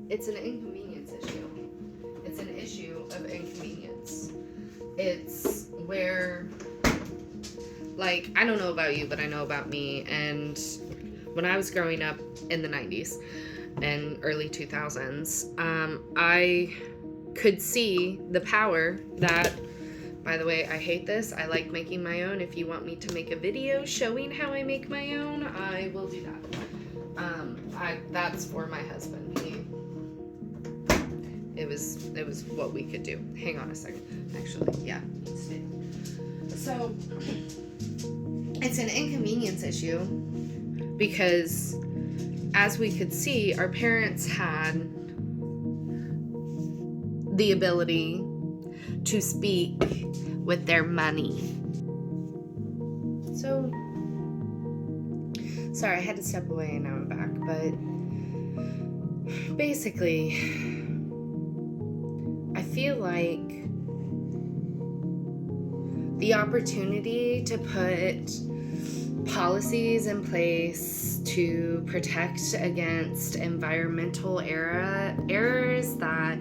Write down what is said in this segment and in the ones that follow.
it's an inconvenience issue. It's an issue of inconvenience. It's where, like, I don't know about you, but I know about me. And when I was growing up in the 90s and early 2000s, I could see the power that, by the way, I hate this. I like making my own. If you want me to make a video showing how I make my own, I will do that. That's for my husband. It was what we could do. Hang on a second. Actually, yeah. So it's an inconvenience issue because, as we could see, our parents had the ability to speak with their money. So, sorry, I had to step away and now I'm back, but basically, I feel like the opportunity to put policies in place to protect against environmental errors that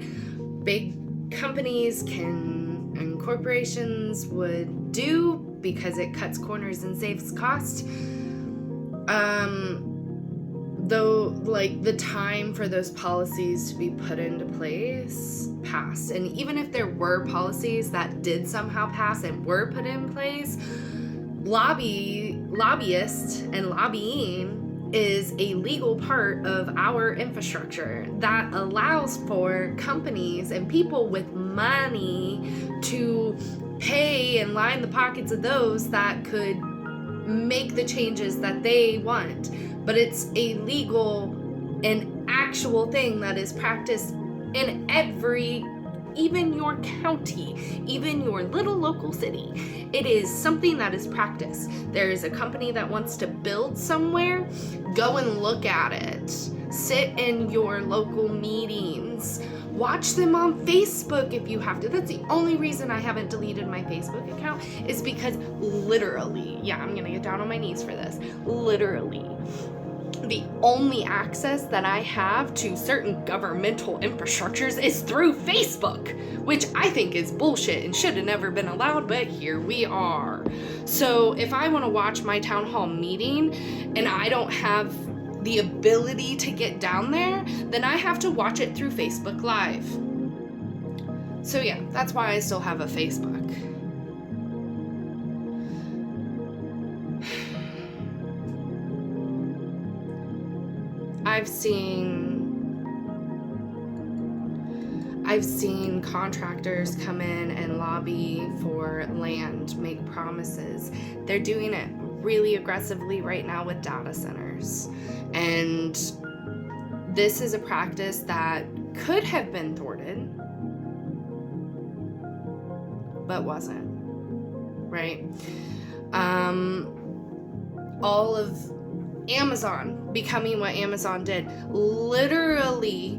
big companies and corporations would do because it cuts corners and saves cost. Though, like, the time for those policies to be put into place passed. And even if there were policies that did somehow pass and were put in place, lobbyists and lobbying is a legal part of our infrastructure that allows for companies and people with money to pay and line the pockets of those that could make the changes that they want. But it's a legal and actual thing that is practiced in even your county, even your little local city. It is something that is practiced. There is a company that wants to build somewhere, go and look at it. Sit in your local meetings. Watch them on Facebook if you have to. That's the only reason I haven't deleted my Facebook account, is because literally, yeah, I'm gonna get down on my knees for this, literally, the only access that I have to certain governmental infrastructures is through Facebook, which I think is bullshit and should have never been allowed, but here we are. So if I want to watch my town hall meeting and I don't have the ability to get down there, then I have to watch it through Facebook Live. So yeah, that's why I still have a Facebook. I've seen contractors come in and lobby for land, make promises. They're doing it really aggressively right now with data centers. And this is a practice that could have been thwarted, but wasn't, right? All of Amazon becoming what Amazon did. Literally,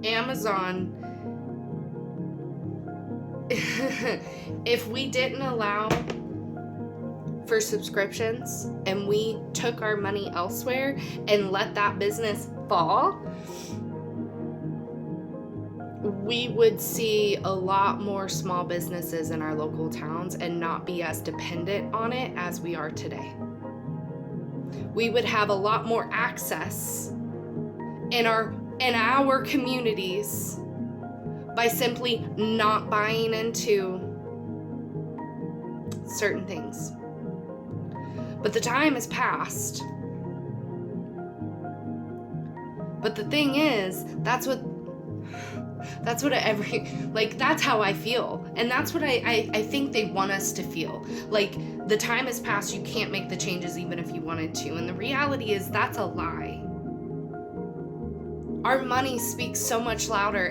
Amazon, if we didn't allow for subscriptions and we took our money elsewhere and let that business fall, we would see a lot more small businesses in our local towns and not be as dependent on it as we are today. We would have a lot more access in our communities by simply not buying into certain things. But the time has passed. But the thing is, that's how I feel. And that's what I think they want us to feel. Like, the time has passed, you can't make the changes even if you wanted to. And the reality is, that's a lie. Our money speaks so much louder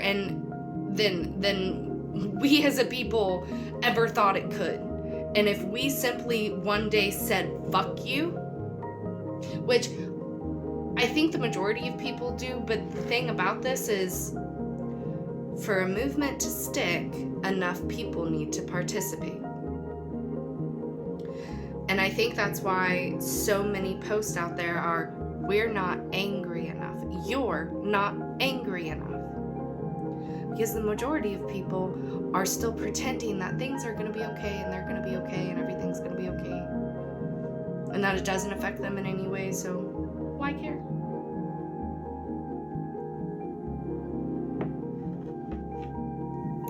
than we as a people ever thought it could. And if we simply one day said, fuck you, which I think the majority of people do, but the thing about this is, for a movement to stick, enough people need to participate. And I think that's why so many posts out there are, we're not angry enough. you're not angry enough. Because the majority of people are still pretending that things are going to be okay and they're going to be okay and everything's going to be okay. And that it doesn't affect them in any way, so why care?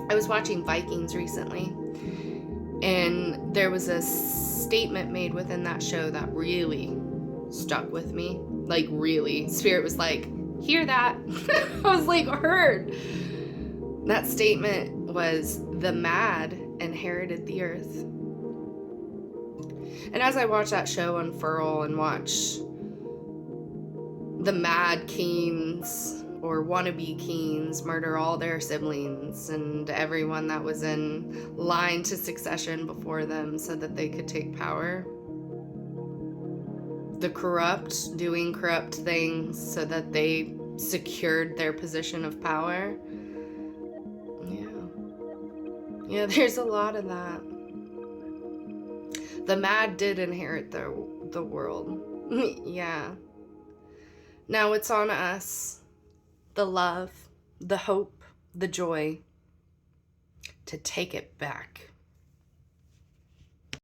I was watching Vikings recently, and there was a statement made within that show that really stuck with me. Like, really. Spirit was like, hear that? I was like, heard. That statement was, the mad inherited the earth. And as I watch that show unfurl and watch the mad kings or wannabe kings murder all their siblings and everyone that was in line to succession before them so that they could take power, the corrupt doing corrupt things so that they secured their position of power. Yeah, there's a lot of that. The mad did inherit the world. Yeah. Now it's on us, the love, the hope, the joy, to take it back.